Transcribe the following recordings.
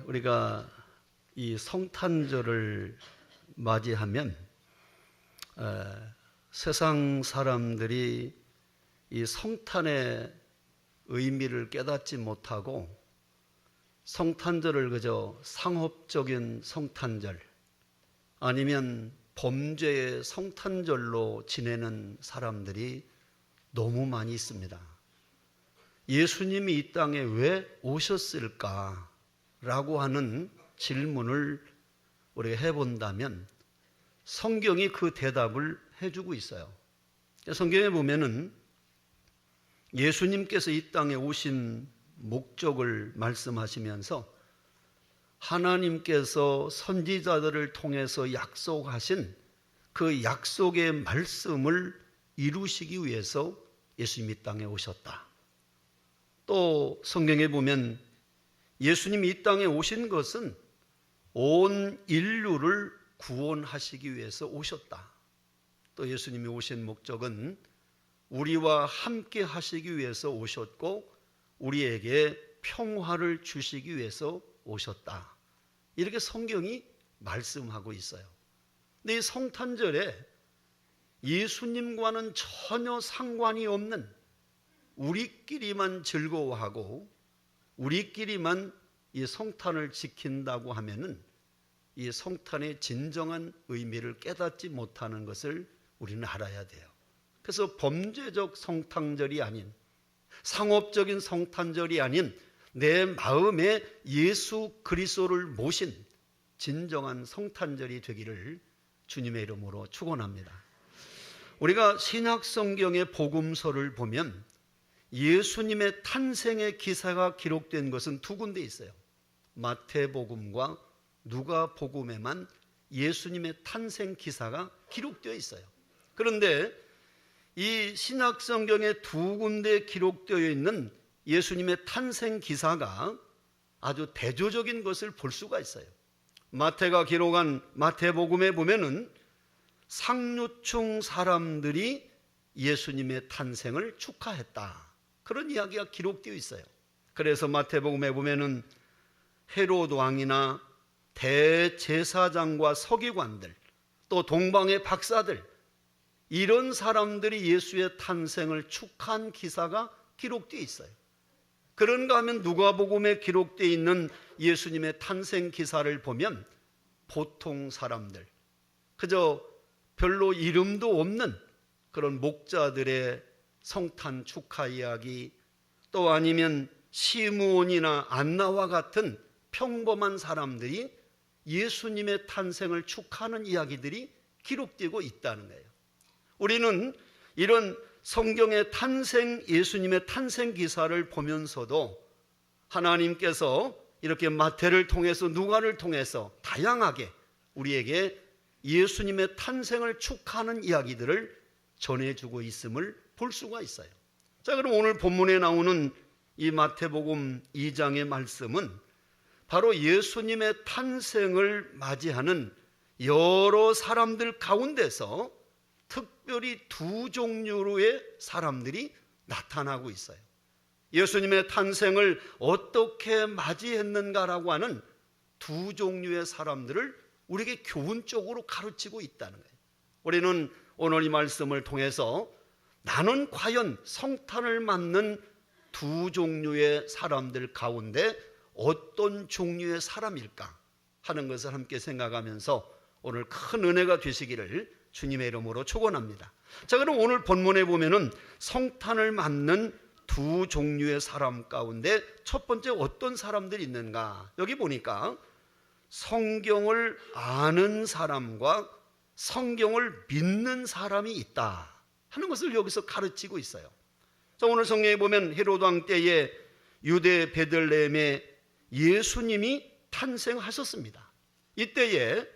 우리가 이 성탄절을 맞이하면 세상 사람들이 이 성탄의 의미를 깨닫지 못하고 성탄절을 그저 상업적인 성탄절 아니면 범죄의 성탄절로 지내는 사람들이 너무 많이 있습니다. 예수님이 이 땅에 왜 오셨을까? 라고 하는 질문을 우리가 해본다면 성경이 그 대답을 해주고 있어요. 성경에 보면은 예수님께서 이 땅에 오신 목적을 말씀하시면서 하나님께서 선지자들을 통해서 약속하신 그 약속의 말씀을 이루시기 위해서 예수님이 이 땅에 오셨다. 또 성경에 보면 예수님이 이 땅에 오신 것은 온 인류를 구원하시기 위해서 오셨다. 또 예수님이 오신 목적은 우리와 함께 하시기 위해서 오셨고 우리에게 평화를 주시기 위해서 오셨다. 이렇게 성경이 말씀하고 있어요. 근데 이 성탄절에 예수님과는 전혀 상관이 없는 우리끼리만 즐거워하고 우리끼리만 이 성탄을 지킨다고 하면은 이 성탄의 진정한 의미를 깨닫지 못하는 것을 우리는 알아야 돼요. 그래서 범죄적 성탄절이 아닌 상업적인 성탄절이 아닌 내 마음에 예수 그리스도를 모신 진정한 성탄절이 되기를 주님의 이름으로 축원합니다. 우리가 신약 성경의 복음서를 보면 예수님의 탄생의 기사가 기록된 것은 두 군데 있어요. 마태복음과 누가복음에만 예수님의 탄생 기사가 기록되어 있어요. 그런데 이 신약 성경에 두 군데 기록되어 있는 예수님의 탄생 기사가 아주 대조적인 것을 볼 수가 있어요. 마태가 기록한 마태복음에 보면은 상류층 사람들이 예수님의 탄생을 축하했다. 그런 이야기가 기록되어 있어요. 그래서 마태복음에 보면은 헤롯 왕이나 대제사장과 서기관들, 또 동방의 박사들, 이런 사람들이 예수의 탄생을 축하한 기사가 기록되어 있어요. 그런가 하면 누가복음에 기록되어 있는 예수님의 탄생 기사를 보면 보통 사람들, 그저 별로 이름도 없는 그런 목자들의 성탄 축하 이야기, 또 아니면 시므온이나 안나와 같은 평범한 사람들이 예수님의 탄생을 축하하는 이야기들이 기록되고 있다는 거예요. 우리는 이런 성경의 예수님의 탄생 기사를 보면서도 하나님께서 이렇게 마태를 통해서 누가를 통해서 다양하게 우리에게 예수님의 탄생을 축하하는 이야기들을 전해주고 있음을 볼 수가 있어요. 자, 그럼 오늘 본문에 나오는 이 마태복음 2장의 말씀은 바로 예수님의 탄생을 맞이하는 여러 사람들 가운데서 특별히 두 종류의 사람들이 나타나고 있어요. 예수님의 탄생을 어떻게 맞이했는가라고 하는 두 종류의 사람들을 우리에게 교훈적으로 가르치고 있다는 거예요. 우리는 오늘 이 말씀을 통해서 나는 과연 성탄을 맞는 두 종류의 사람들 가운데 어떤 종류의 사람일까 하는 것을 함께 생각하면서 오늘 큰 은혜가 되시기를 주님의 이름으로 축원합니다. 자, 그럼 오늘 본문에 보면은 성탄을 맞는 두 종류의 사람 가운데 첫 번째 어떤 사람들이 있는가? 여기 보니까 성경을 아는 사람과 성경을 믿는 사람이 있다 하는 것을 여기서 가르치고 있어요. 자, 오늘 성경에 보면 헤롯 왕 때에 유대 베들레헴에 예수님이 탄생하셨습니다. 이때에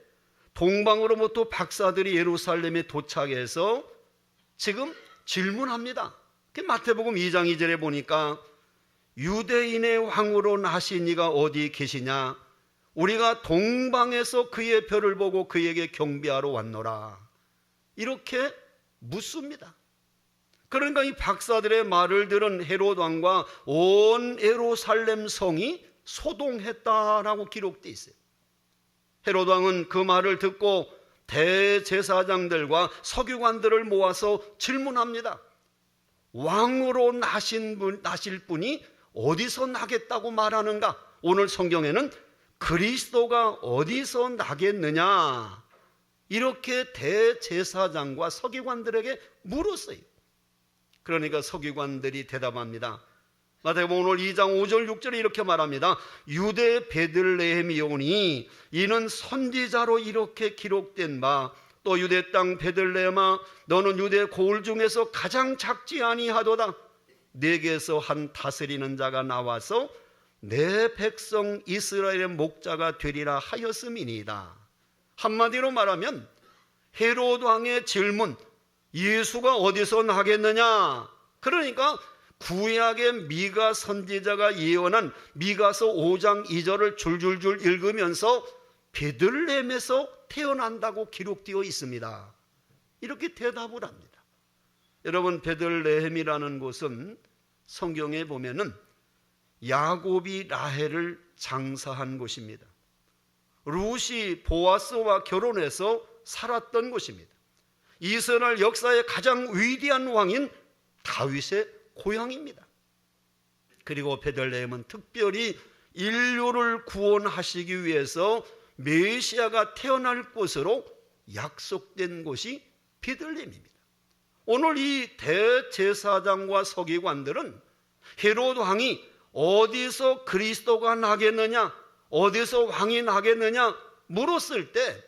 동방으로부터 박사들이 예루살렘에 도착해서 지금 질문합니다. 마태복음 2장 2절에 보니까 유대인의 왕으로 나신 이가 어디 계시냐? 우리가 동방에서 그의 별을 보고 그에게 경배하러 왔노라. 이렇게 묻습니다. 그러니까 이 박사들의 말을 들은 헤롯 왕과 온 예루살렘 성이 소동했다라고 기록되어 있어요. 헤롯 왕은 그 말을 듣고 대제사장들과 서기관들을 모아서 질문합니다. 왕으로 나실 분이 어디서 나겠다고 말하는가? 오늘 성경에는 그리스도가 어디서 나겠느냐? 이렇게 대제사장과 서기관들에게 물었어요. 그러니까 서기관들이 대답합니다. 마태복음 오늘 2장 5절 6절에 이렇게 말합니다. 유대 베들레헴이오니 이는 선지자로 이렇게 기록된 바, 또 유대 땅 베들레헴아 너는 유대 고을 중에서 가장 작지 아니하도다. 내게서 한 다스리는 자가 나와서 내 백성 이스라엘의 목자가 되리라 하였음이니이다. 한마디로 말하면 헤롯 왕의 질문, 예수가 어디서 나겠느냐? 그러니까 구약의 미가 선지자가 예언한 미가서 5장 2절을 줄줄줄 읽으면서 베들레헴에서 태어난다고 기록되어 있습니다. 이렇게 대답을 합니다. 여러분, 베들레헴이라는 곳은 성경에 보면은 야곱이 라헬을 장사한 곳입니다. 룻이 보아스와 결혼해서 살았던 곳입니다. 이스라엘 역사의 가장 위대한 왕인 다윗의 고향입니다. 그리고 베들레헴은 특별히 인류를 구원하시기 위해서 메시아가 태어날 곳으로 약속된 곳이 베들레헴입니다. 오늘 이 대제사장과 서기관들은 헤롯 왕이 어디서 그리스도가 나겠느냐, 어디서 왕이 나겠느냐 물었을 때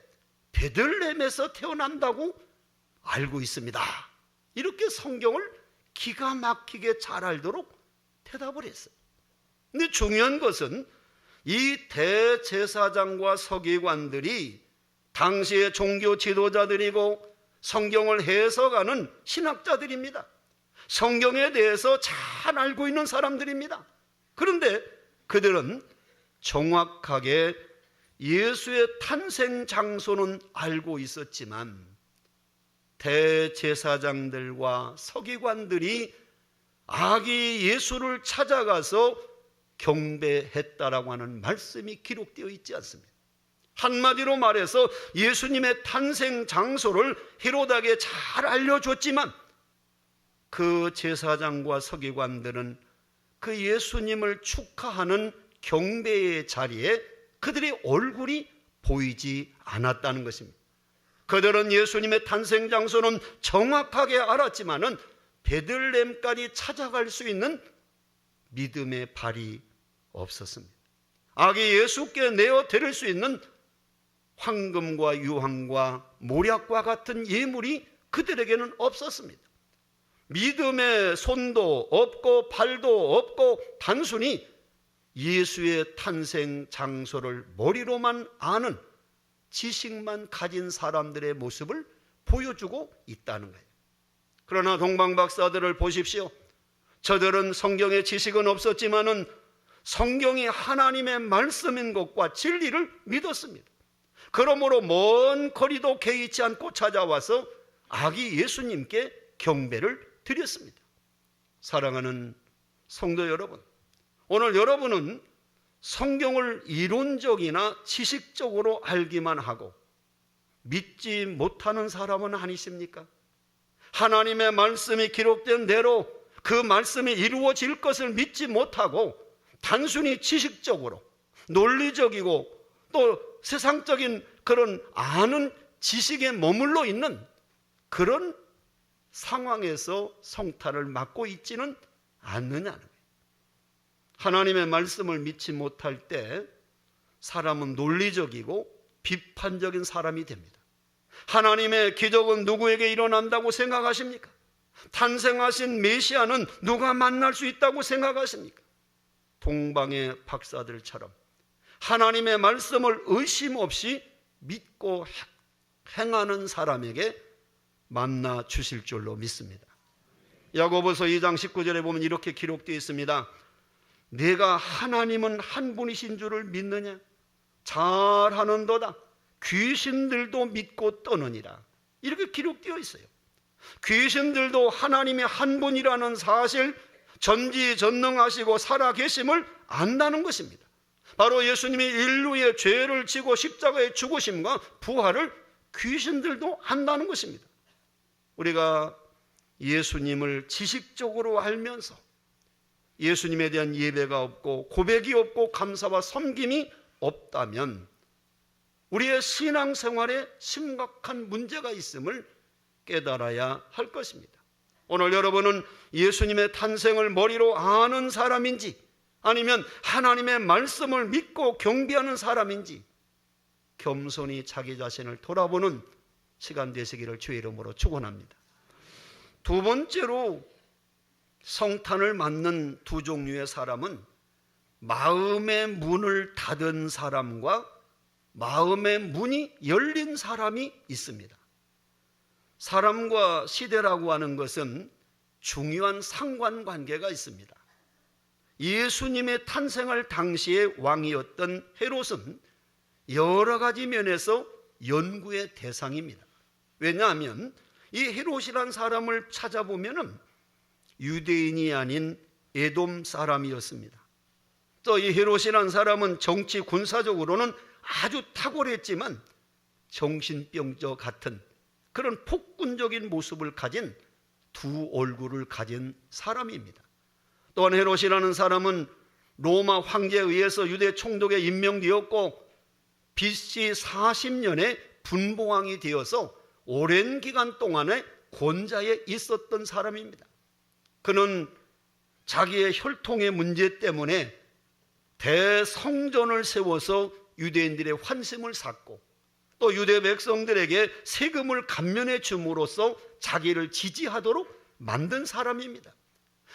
베들레헴에서 태어난다고 알고 있습니다. 이렇게 성경을 기가 막히게 잘 알도록 대답을 했어요. 근데 중요한 것은 이 대제사장과 서기관들이 당시의 종교 지도자들이고 성경을 해석하는 신학자들입니다. 성경에 대해서 잘 알고 있는 사람들입니다. 그런데 그들은 정확하게 예수의 탄생 장소는 알고 있었지만 대제사장들과 서기관들이 아기 예수를 찾아가서 경배했다라고 하는 말씀이 기록되어 있지 않습니다. 한마디로 말해서 예수님의 탄생 장소를 헤롯에게 잘 알려줬지만 그 제사장과 서기관들은 그 예수님을 축하하는 경배의 자리에 그들의 얼굴이 보이지 않았다는 것입니다. 그들은 예수님의 탄생 장소는 정확하게 알았지만은 베들레헴까지 찾아갈 수 있는 믿음의 발이 없었습니다. 아기 예수께 내어 드릴 수 있는 황금과 유황과 모략과 같은 예물이 그들에게는 없었습니다. 믿음의 손도 없고 발도 없고 단순히 예수의 탄생 장소를 머리로만 아는 지식만 가진 사람들의 모습을 보여주고 있다는 거예요. 그러나 동방박사들을 보십시오. 저들은 성경의 지식은 없었지만은 성경이 하나님의 말씀인 것과 진리를 믿었습니다. 그러므로 먼 거리도 개의치 않고 찾아와서 아기 예수님께 경배를 드렸습니다. 사랑하는 성도 여러분, 오늘 여러분은 성경을 이론적이나 지식적으로 알기만 하고 믿지 못하는 사람은 아니십니까? 하나님의 말씀이 기록된 대로 그 말씀이 이루어질 것을 믿지 못하고 단순히 지식적으로 논리적이고 또 세상적인 그런 아는 지식에 머물러 있는 그런 상황에서 성탄을 맞고 있지는 않느냐는 거예요. 하나님의 말씀을 믿지 못할 때 사람은 논리적이고 비판적인 사람이 됩니다. 하나님의 기적은 누구에게 일어난다고 생각하십니까? 탄생하신 메시아는 누가 만날 수 있다고 생각하십니까? 동방의 박사들처럼 하나님의 말씀을 의심 없이 믿고 행하는 사람에게 만나 주실 줄로 믿습니다. 야고보서 2장 19절에 보면 이렇게 기록되어 있습니다. 내가 하나님은 한 분이신 줄을 믿느냐? 잘하는도다. 귀신들도 믿고 떠느니라. 이렇게 기록되어 있어요. 귀신들도 하나님이 한 분이라는 사실, 전지전능하시고 살아계심을 안다는 것입니다. 바로 예수님이 인류의 죄를 지고 십자가의 죽으심과 부활을 귀신들도 한다는 것입니다. 우리가 예수님을 지식적으로 알면서 예수님에 대한 예배가 없고 고백이 없고 감사와 섬김이 없다면 우리의 신앙생활에 심각한 문제가 있음을 깨달아야 할 것입니다. 오늘 여러분은 예수님의 탄생을 머리로 아는 사람인지 아니면 하나님의 말씀을 믿고 경배하는 사람인지 겸손히 자기 자신을 돌아보는 시간 되시기를 주의 이름으로 축원합니다. 두 번째로 성탄을 맞는 두 종류의 사람은 마음의 문을 닫은 사람과 마음의 문이 열린 사람이 있습니다. 사람과 시대라고 하는 것은 중요한 상관관계가 있습니다. 예수님의 탄생할 당시의 왕이었던 헤롯은 여러 가지 면에서 연구의 대상입니다. 왜냐하면 이 헤롯이라는 사람을 찾아보면 유대인이 아닌 에돔 사람이었습니다. 또 이 헤롯이라는 사람은 정치 군사적으로는 아주 탁월했지만 정신병자 같은 그런 폭군적인 모습을 가진 두 얼굴을 가진 사람입니다. 또한 헤롯이라는 사람은 로마 황제에 의해서 유대 총독에 임명되었고 BC 40년에 분봉왕이 되어서 오랜 기간 동안에 권좌에 있었던 사람입니다. 그는 자기의 혈통의 문제 때문에 대성전을 세워서 유대인들의 환심을 샀고 또 유대 백성들에게 세금을 감면해 줌으로써 자기를 지지하도록 만든 사람입니다.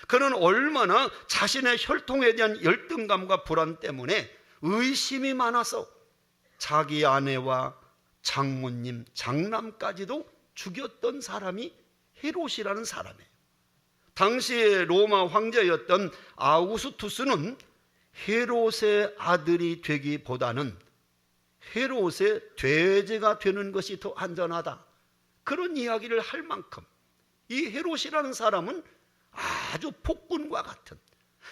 그는 얼마나 자신의 혈통에 대한 열등감과 불안 때문에 의심이 많아서 자기 아내와 장모님, 장남까지도 죽였던 사람이 헤롯이라는 사람이에요. 당시에 로마 황제였던 아우구스투스는 헤롯의 아들이 되기보다는 헤롯의 돼지가 되는 것이 더 안전하다, 그런 이야기를 할 만큼 이 헤롯이라는 사람은 아주 폭군과 같은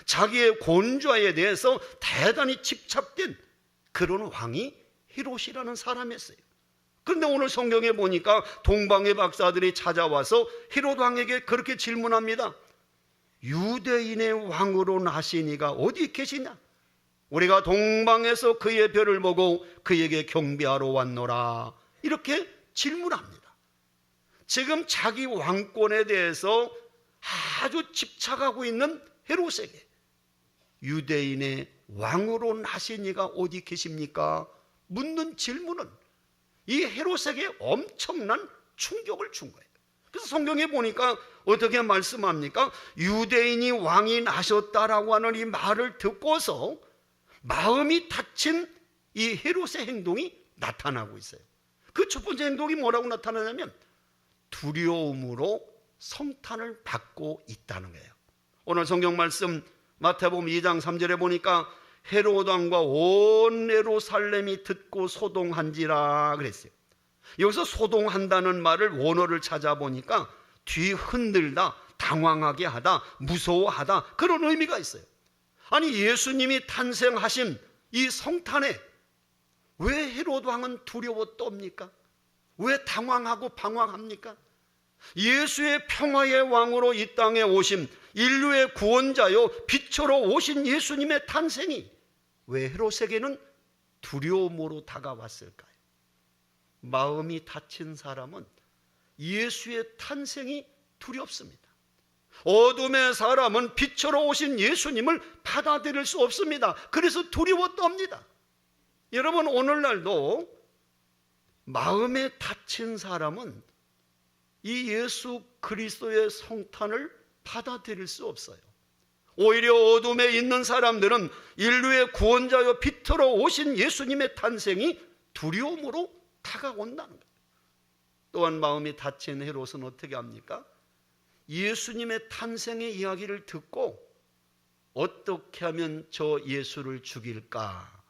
자기의 권좌에 대해서 대단히 집착된 그런 왕이 헤롯이라는 사람이었어요. 그런데 오늘 성경에 보니까 동방의 박사들이 찾아와서 헤롯 왕에게 그렇게 질문합니다. 유대인의 왕으로 나시니가 어디 계시냐? 우리가 동방에서 그의 별을 보고 그에게 경배하러 왔노라. 이렇게 질문합니다. 지금 자기 왕권에 대해서 아주 집착하고 있는 헤롯에게 유대인의 왕으로 나시니가 어디 계십니까? 묻는 질문은 이 헤롯에게 엄청난 충격을 준 거예요. 그래서 성경에 보니까 어떻게 말씀합니까? 유대인이 왕이 나셨다라고 하는 이 말을 듣고서 마음이 닫힌 이 헤롯의 행동이 나타나고 있어요. 그 첫 번째 행동이 뭐라고 나타나냐면 두려움으로 성탄을 받고 있다는 거예요. 오늘 성경 말씀 마태복음 2장 3절에 보니까 헤롯 왕과 온 예루살렘이 듣고 소동한지라 그랬어요. 여기서 소동한다는 말을 원어를 찾아보니까 뒤흔들다, 당황하게 하다, 무서워하다, 그런 의미가 있어요. 아니, 예수님이 탄생하신 이 성탄에 왜 헤롯 왕은 두려워 떱니까? 왜 당황하고 방황합니까? 예수의 평화의 왕으로 이 땅에 오심, 인류의 구원자요 빛으로 오신 예수님의 탄생이 왜 헤롯에게는 두려움으로 다가왔을까요? 마음이 닫힌 사람은 예수의 탄생이 두렵습니다. 어둠의 사람은 빛으로 오신 예수님을 받아들일 수 없습니다. 그래서 두려워 떱니다. 여러분, 오늘날도 마음에 닫힌 사람은 이 예수 그리스도의 성탄을 받아들일 수 없어요. 오히려 어둠에 있는 사람들은 인류의 구원자여 빛으로 오신 예수님의 탄생이 두려움으로 다가온다는 거예요. 또한 마음이 닫힌 헤롯은 어떻게 합니까? 예수님의 탄생의 이야기를 듣고 어떻게 하면 저 예수를 죽일까?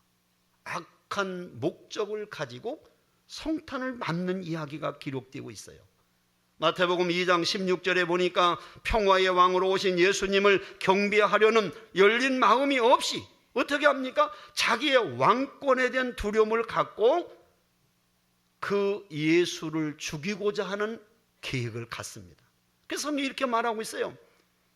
악한 목적을 가지고 성탄을 맞는 이야기가 기록되고 있어요. 마태복음 2장 16절에 보니까 평화의 왕으로 오신 예수님을 경배하려는 열린 마음이 없이 어떻게 합니까? 자기의 왕권에 대한 두려움을 갖고 그 예수를 죽이고자 하는 계획을 갖습니다. 그래서 성경이 이렇게 말하고 있어요.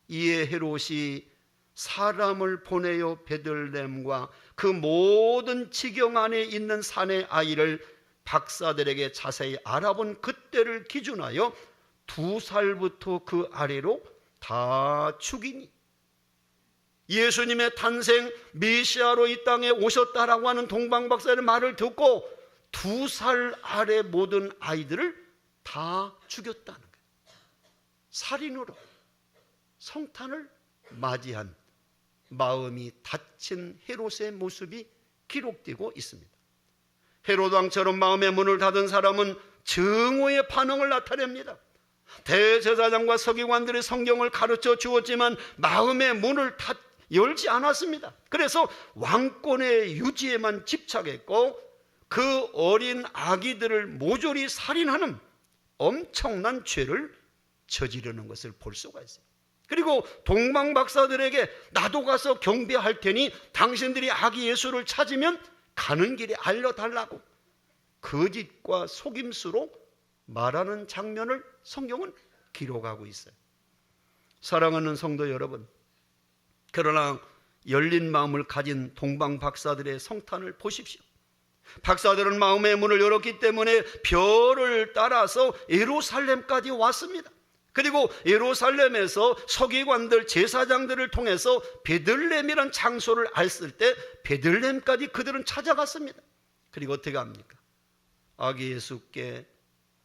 이에 헤롯이 사람을 보내어 베들레헴과 그 모든 지경 안에 있는 산의 아이를 박사들에게 자세히 알아본 그때를 기준하여 2살부터 그 아래로 다 죽이니. 예수님의 탄생, 메시아로 이 땅에 오셨다라고 하는 동방박사의 말을 듣고 2살 아래 모든 아이들을 다 죽였다는 거예요. 살인으로 성탄을 맞이한 마음이 닫힌 헤롯의 모습이 기록되고 있습니다. 헤롯 왕처럼 마음의 문을 닫은 사람은 증오의 반응을 나타냅니다. 대제사장과 서기관들이 성경을 가르쳐 주었지만 마음의 문을 열지 않았습니다. 그래서 왕권의 유지에만 집착했고 그 어린 아기들을 모조리 살인하는 엄청난 죄를 저지르는 것을 볼 수가 있어요. 그리고 동방박사들에게 나도 가서 경배할 테니 당신들이 아기 예수를 찾으면 가는 길에 알려달라고 거짓과 속임수로 말하는 장면을 성경은 기록하고 있어요. 사랑하는 성도 여러분, 그러나 열린 마음을 가진 동방박사들의 성탄을 보십시오. 박사들은 마음의 문을 열었기 때문에 별을 따라서 예루살렘까지 왔습니다. 그리고 예루살렘에서 서기관들, 제사장들을 통해서 베들레헴이라는 장소를 알았을 때 베들레헴까지 그들은 찾아갔습니다. 그리고 어떻게 합니까? 아기 예수께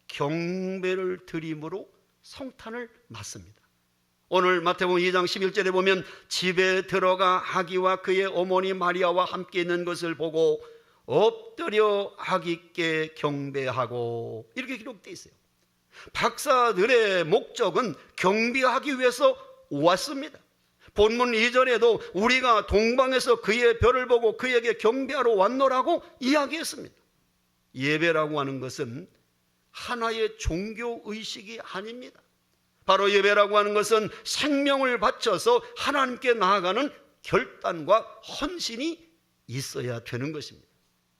경배를 드림으로 성탄을 맞습니다. 오늘 마태복음 2장 11절에 보면 집에 들어가 아기와 그의 어머니 마리아와 함께 있는 것을 보고 엎드려 아기께 경배하고, 이렇게 기록되어 있어요. 박사들의 목적은 경배하기 위해서 왔습니다. 본문 2절에도 우리가 동방에서 그의 별을 보고 그에게 경배하러 왔노라고 이야기했습니다. 예배라고 하는 것은 하나의 종교의식이 아닙니다. 바로 예배라고 하는 것은 생명을 바쳐서 하나님께 나아가는 결단과 헌신이 있어야 되는 것입니다.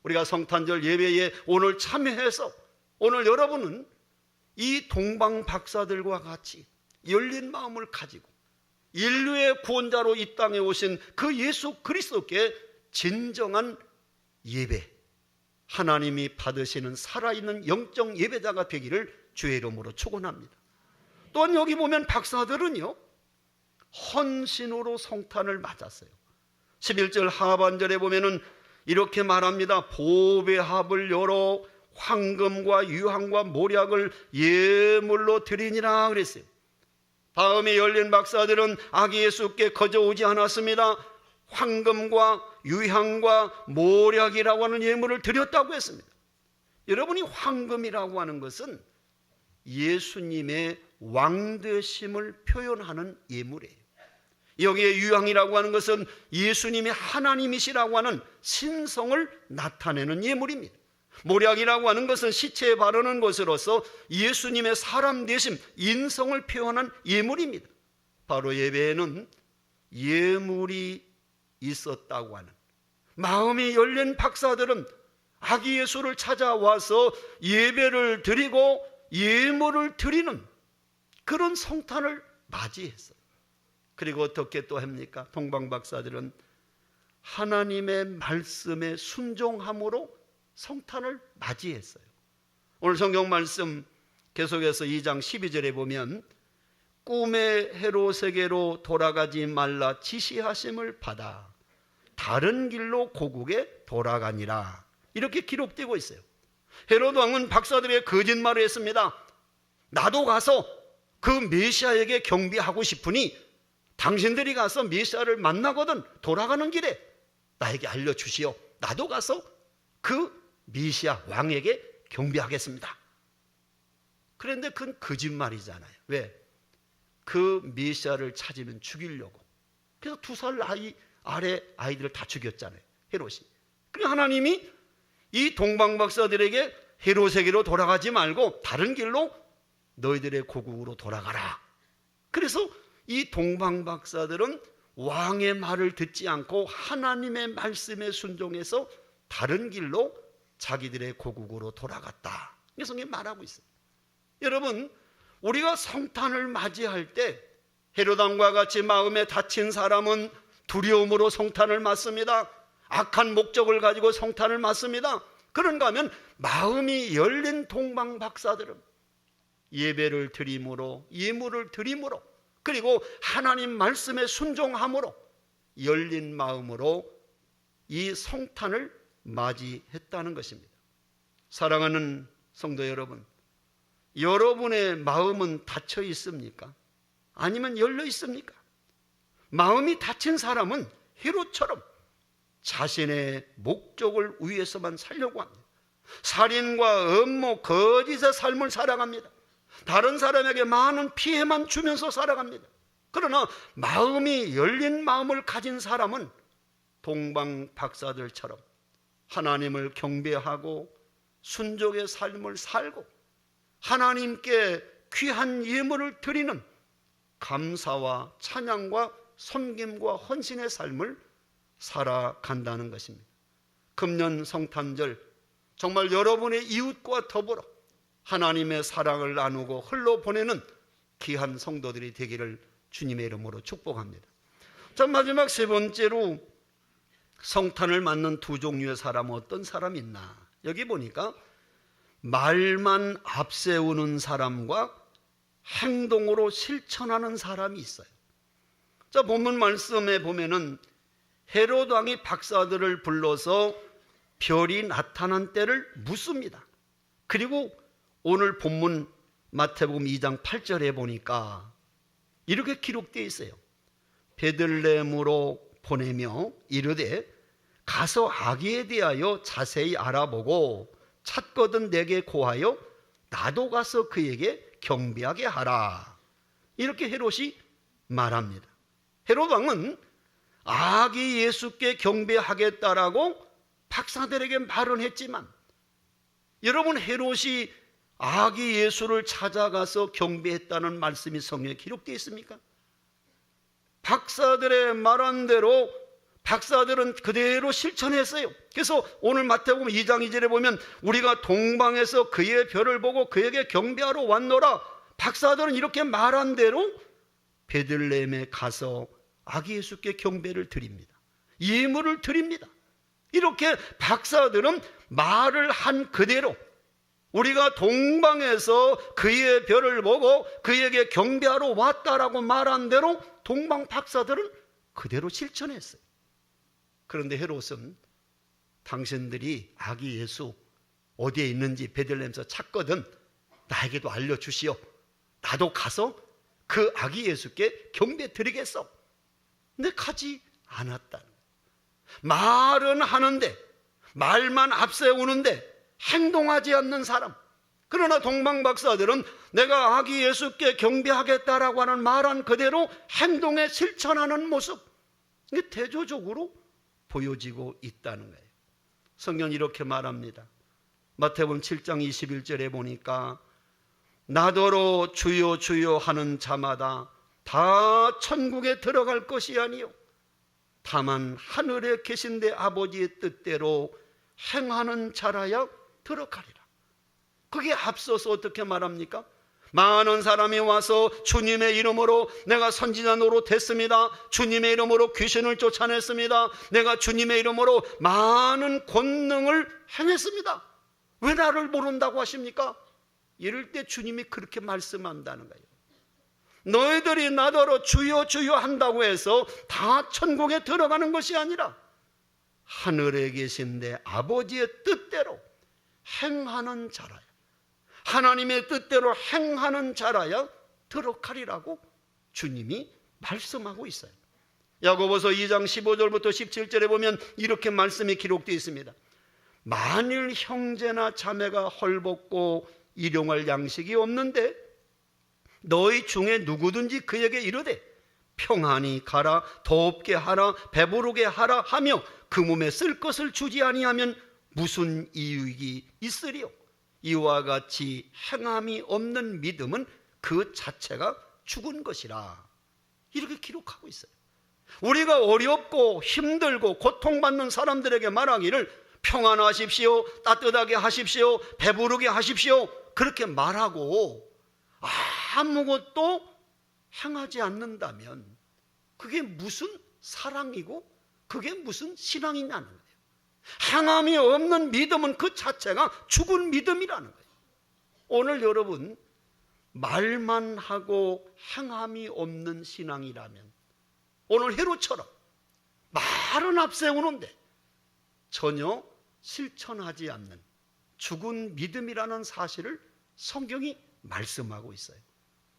우리가 성탄절 예배에 오늘 참여해서 오늘 여러분은 이 동방 박사들과 같이 열린 마음을 가지고 인류의 구원자로 이 땅에 오신 그 예수 그리스도께 진정한 예배, 하나님이 받으시는 살아있는 영적 예배자가 되기를 주의 이름으로 축원합니다. 또한 여기 보면 박사들은요, 헌신으로 성탄을 맞았어요. 11절 하반절에 보면은 이렇게 말합니다. 보배합을 열어 황금과 유향과 모략을 예물로 드리니라 그랬어요. 다음에 열린 박사들은 아기 예수께 거저 오지 않았습니다. 황금과 유향과 모략이라고 하는 예물을 드렸다고 했습니다. 여러분이 황금이라고 하는 것은 예수님의 왕되심을 표현하는 예물이에요. 여기에 유향이라고 하는 것은 예수님이 하나님이시라고 하는 신성을 나타내는 예물입니다. 모략이라고 하는 것은 시체에 바르는 것으로서 예수님의 사람 되심, 인성을 표현한 예물입니다. 바로 예배에는 예물이 있었다고 하는, 마음이 열린 박사들은 아기 예수를 찾아와서 예배를 드리고 예물을 드리는 그런 성탄을 맞이했어요. 그리고 어떻게 또 합니까? 동방 박사들은 하나님의 말씀에 순종함으로 성탄을 맞이했어요. 오늘 성경 말씀 계속해서 2장 12절에 보면 꿈의 헤롯에게로 돌아가지 말라 지시하심을 받아 다른 길로 고국에 돌아가니라, 이렇게 기록되고 있어요. 헤롯 왕은 박사들의 거짓말을 했습니다. 나도 가서 그 메시아에게 경배하고 싶으니 당신들이 가서 메시아를 만나거든 돌아가는 길에 나에게 알려주시오. 나도 가서 그 메시아 왕에게 경배하겠습니다. 그런데 그건 거짓말이잖아요. 왜? 그 메시아를 찾으면 죽이려고. 그래서 2살 아래 아이들을 다 죽였잖아요, 헤롯이. 그래서 하나님이 이 동방박사들에게 헤롯에게로 돌아가지 말고 다른 길로 너희들의 고국으로 돌아가라. 그래서 이 동방박사들은 왕의 말을 듣지 않고 하나님의 말씀에 순종해서 다른 길로 자기들의 고국으로 돌아갔다. 이게 성경이 말하고 있어요. 여러분, 우리가 성탄을 맞이할 때 헤롯 왕과 같이 마음에 다친 사람은 두려움으로 성탄을 맞습니다. 악한 목적을 가지고 성탄을 맞습니다. 그런가 하면 마음이 열린 동방 박사들은 예배를 드림으로, 예물을 드림으로, 그리고 하나님 말씀에 순종함으로 열린 마음으로 이 성탄을 맞이했다는 것입니다. 사랑하는 성도 여러분, 여러분의 마음은 닫혀 있습니까? 아니면 열려 있습니까? 마음이 닫힌 사람은 헤롯처럼 자신의 목적을 위해서만 살려고 합니다. 살인과 음모, 거짓의 삶을 살아갑니다. 다른 사람에게 많은 피해만 주면서 살아갑니다. 그러나 마음이 열린 마음을 가진 사람은 동방 박사들처럼 하나님을 경배하고 순종의 삶을 살고 하나님께 귀한 예물을 드리는 감사와 찬양과 섬김과 헌신의 삶을 살아간다는 것입니다. 금년 성탄절 정말 여러분의 이웃과 더불어 하나님의 사랑을 나누고 흘러보내는 귀한 성도들이 되기를 주님의 이름으로 축복합니다. 자, 마지막 세 번째로 성탄을 맞는 두 종류의 사람은 어떤 사람이 있나? 여기 보니까 말만 앞세우는 사람과 행동으로 실천하는 사람이 있어요. 자, 본문 말씀에 보면은 헤롯 왕이 박사들을 불러서 별이 나타난 때를 묻습니다. 그리고 오늘 본문 마태복음 2장 8절에 보니까 이렇게 기록되어 있어요. 베들레헴으로 보내며 이르되 가서 아기에 대하여 자세히 알아보고 찾거든 내게 고하여 나도 가서 그에게 경배하게 하라. 이렇게 헤롯이 말합니다. 헤롯 왕은 아기 예수께 경배하겠다라고 박사들에게 말은 했지만, 여러분, 헤롯이 아기 예수를 찾아가서 경배했다는 말씀이 성경에 기록되어 있습니까? 박사들의 말한 대로 박사들은 그대로 실천했어요. 그래서 오늘 마태복음 2장 2절에 보면 우리가 동방에서 그의 별을 보고 그에게 경배하러 왔노라. 박사들은 이렇게 말한 대로 베들레헴에 가서 아기 예수께 경배를 드립니다. 예물을 드립니다. 이렇게 박사들은 말을 한 그대로 우리가 동방에서 그의 별을 보고 그에게 경배하러 왔다라고 말한 대로 동방 박사들은 그대로 실천했어요. 그런데 헤롯은 당신들이 아기 예수 어디에 있는지 베들레헴에서 찾거든 나에게도 알려주시오. 나도 가서 그 아기 예수께 경배 드리겠어. 근데 가지 않았다는 거예요. 말은 하는데, 말만 앞세우는데 행동하지 않는 사람. 그러나 동방 박사들은 내가 아기 예수께 경배하겠다라고 하는 말한 그대로 행동에 실천하는 모습, 이게 대조적으로 보여지고 있다는 거예요. 성경은 이렇게 말합니다. 마태복음 7장 21절에 보니까 나더러 주여 주여 하는 자마다 다 천국에 들어갈 것이 아니요 다만 하늘에 계신 내 아버지의 뜻대로 행하는 자라야 들어가리라. 그게 앞서서 어떻게 말합니까? 많은 사람이 와서 주님의 이름으로 내가 선지자 노릇했습니다. 주님의 이름으로 귀신을 쫓아냈습니다. 내가 주님의 이름으로 많은 권능을 행했습니다. 왜 나를 모른다고 하십니까? 이럴 때 주님이 그렇게 말씀한다는 거예요. 너희들이 나더러 주여 주여 한다고 해서 다 천국에 들어가는 것이 아니라 하늘에 계신 내 아버지의 뜻대로 행하는 자라야, 하나님의 뜻대로 행하는 자라야 들어가리라고 주님이 말씀하고 있어요. 야고보서 2장 15절부터 17절에 보면 이렇게 말씀이 기록되어 있습니다. 만일 형제나 자매가 헐벗고 일용할 양식이 없는데 너희 중에 누구든지 그에게 이르되 평안히 가라, 덥게 하라, 배부르게 하라 하며 그 몸에 쓸 것을 주지 아니하면 무슨 이익이 있으리요? 이와 같이 행함이 없는 믿음은 그 자체가 죽은 것이라. 이렇게 기록하고 있어요. 우리가 어렵고 힘들고 고통받는 사람들에게 말하기를 평안하십시오, 따뜻하게 하십시오, 배부르게 하십시오, 그렇게 말하고 아무것도 행하지 않는다면 그게 무슨 사랑이고 그게 무슨 신앙이냐는 거예요. 행함이 없는 믿음은 그 자체가 죽은 믿음이라는 거예요. 오늘 여러분 말만 하고 행함이 없는 신앙이라면 오늘 헤롯처럼 말은 앞세우는데 전혀 실천하지 않는 죽은 믿음이라는 사실을 성경이 말씀하고 있어요.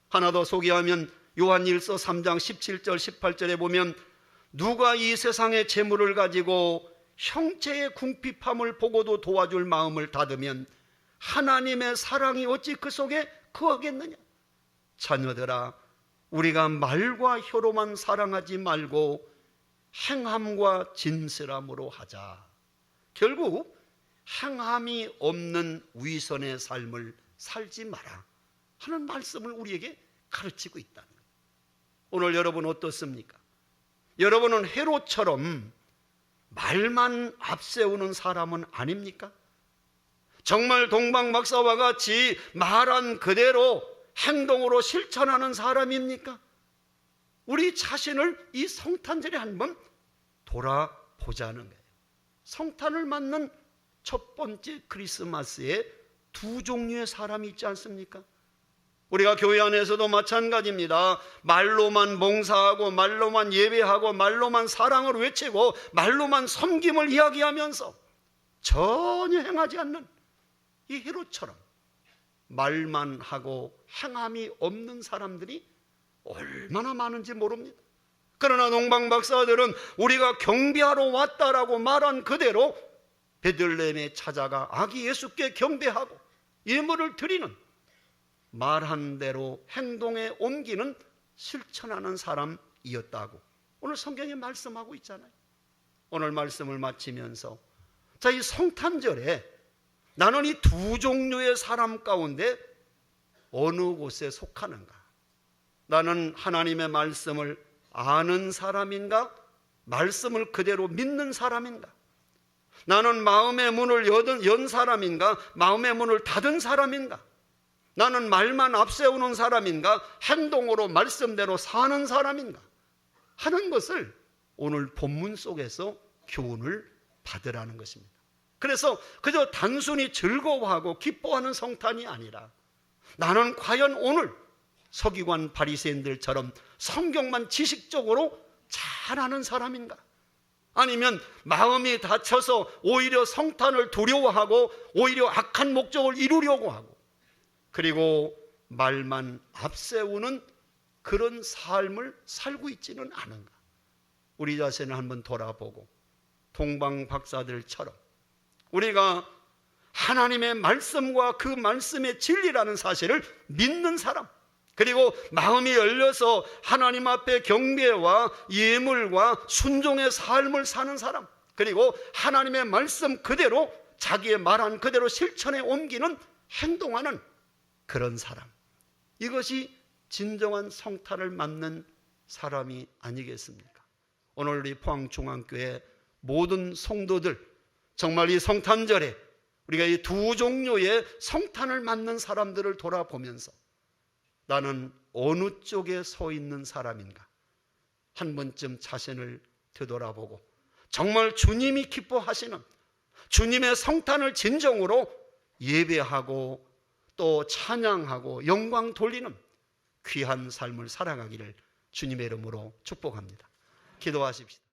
하나 더 소개하면 요한일서 3장 17절 18절에 보면 누가 이 세상의 재물을 가지고 형제의 궁핍함을 보고도 도와줄 마음을 닫으면 하나님의 사랑이 어찌 그 속에 거하겠느냐. 자녀들아, 우리가 말과 혀로만 사랑하지 말고 행함과 진실함으로 하자. 결국 행함이 없는 위선의 삶을 살지 마라 하는 말씀을 우리에게 가르치고 있다는 거예요. 오늘 여러분 어떻습니까? 여러분은 헤롯처럼 말만 앞세우는 사람은 아닙니까? 정말 동방 박사와 같이 말한 그대로 행동으로 실천하는 사람입니까? 우리 자신을 이 성탄절에 한번 돌아보자는 거예요. 성탄을 맞는 첫 번째 크리스마스에 두 종류의 사람이 있지 않습니까? 우리가 교회 안에서도 마찬가지입니다. 말로만 봉사하고 말로만 예배하고 말로만 사랑을 외치고 말로만 섬김을 이야기하면서 전혀 행하지 않는 이 헤롯처럼 말만 하고 행함이 없는 사람들이 얼마나 많은지 모릅니다. 그러나 동방 박사들은 우리가 경배하러 왔다라고 말한 그대로 베들레헴에 찾아가 아기 예수께 경배하고 예물을 드리는, 말한 대로 행동에 옮기는, 실천하는 사람이었다고 오늘 성경에 말씀하고 있잖아요. 오늘 말씀을 마치면서 자, 이 성탄절에 나는 이 두 종류의 사람 가운데 어느 곳에 속하는가? 나는 하나님의 말씀을 아는 사람인가? 말씀을 그대로 믿는 사람인가? 나는 마음의 문을 연 사람인가? 마음의 문을 닫은 사람인가? 나는 말만 앞세우는 사람인가? 행동으로 말씀대로 사는 사람인가? 하는 것을 오늘 본문 속에서 교훈을 받으라는 것입니다. 그래서 그저 단순히 즐거워하고 기뻐하는 성탄이 아니라 나는 과연 오늘 서기관 바리새인들처럼 성경만 지식적으로 잘 아는 사람인가? 아니면 마음이 닫혀서 오히려 성탄을 두려워하고 오히려 악한 목적을 이루려고 하고 그리고 말만 앞세우는 그런 삶을 살고 있지는 않은가? 우리 자신을 한번 돌아보고 동방 박사들처럼 우리가 하나님의 말씀과 그 말씀의 진리라는 사실을 믿는 사람, 그리고 마음이 열려서 하나님 앞에 경배와 예물과 순종의 삶을 사는 사람, 그리고 하나님의 말씀 그대로 자기의 말한 그대로 실천에 옮기는, 행동하는 그런 사람, 이것이 진정한 성탄을 맞는 사람이 아니겠습니까? 오늘 우리 포항중앙교회 모든 성도들 정말 이 성탄절에 우리가 이 두 종류의 성탄을 맞는 사람들을 돌아보면서 나는 어느 쪽에 서 있는 사람인가? 한 번쯤 자신을 되돌아보고 정말 주님이 기뻐하시는 주님의 성탄을 진정으로 예배하고 또 찬양하고 영광 돌리는 귀한 삶을 살아가기를 주님의 이름으로 축복합니다. 기도하십시다.